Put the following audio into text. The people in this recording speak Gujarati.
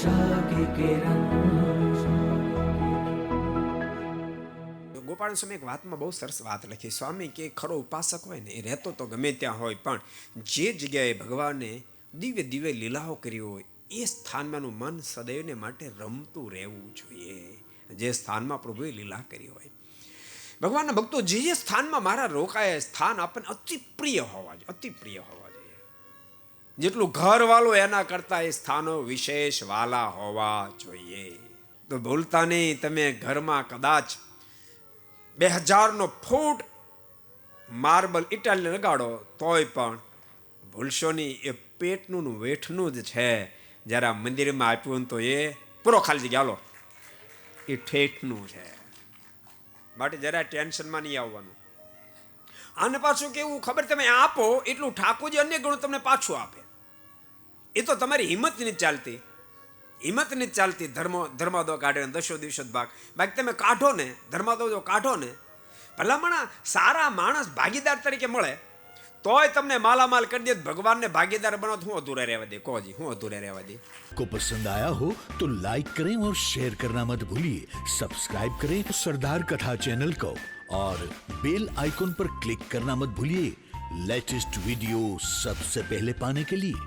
आशा की किरण। ગોપાલ સ્વામી એક વાતમાં બહુ સરસ વાત લખી. સ્વામી કે ખરો ઉપાસક હોય ને એ રહેતો તો ગમે ત્યાં હોય, પણ જે જગ્યાએ ભગવાને દિવ્ય દિવ્ય લીલાઓ કરી હોય એ સ્થાનમાંનું મન સદૈવને માટે રમતું રહેવું જોઈએ. જે સ્થાનમાં પ્રભુએ લીલા કરી હોય, ભગવાનના ભક્તો જે સ્થાનમાં મારા રોકાય સ્થાન આપણને અતિ પ્રિય હોવા જોઈએ, અતિ પ્રિય હોવા જોઈએ. જેટલું ઘર વાલો એના કરતા એ સ્થાનો વિશેષ વાલા હોવા જોઈએ. તો ભૂલતા નહીં, તમે ઘરમાં કદાચ 2000 ફૂટ માર્બલ ઇટાલિયન લગાડો તોય પણ ભૂલશો નહીં, એ પેટનું વેઠનું જ છે. જ્યારે આ મંદિરમાં આપ્યું તો એ પૂરો ખાલી જગ્યા લો, એ ઠેઠનું છે. માટે જરા ટેન્શનમાં નહીં આવવાનું. આને પાછું કેવું ખબર, તમે આપો એટલું ઠાકોરજી અન્ય ગણું તમને પાછું આપે. એ તો તમારી હિંમત નથી ચાલતી, હિંમત નથી ચાલતી. ધર્માદો કાઢે દશો દિવસો ભાગ, બાકી તમે કાઢો ને, ધર્માદો જો કાઢો ને, ભલામણા સારા માણસ ભાગીદાર તરીકે મળે તોય તમને માલામાલ કરી દે. ભગવાનને ભાગીદાર બનો તો હું અધૂરા રહેવા દે? કોજી હું અધૂરા રહેવા દે? को पसंद आया हो तो लाइक करें और शेयर करना मत भूलिए. सब्सक्राइब करें सरदार कथा चैनल को और बेल आइकॉन पर क्लिक करना मत भूलिए लेटेस्ट वीडियो सबसे पहले पाने के लिए.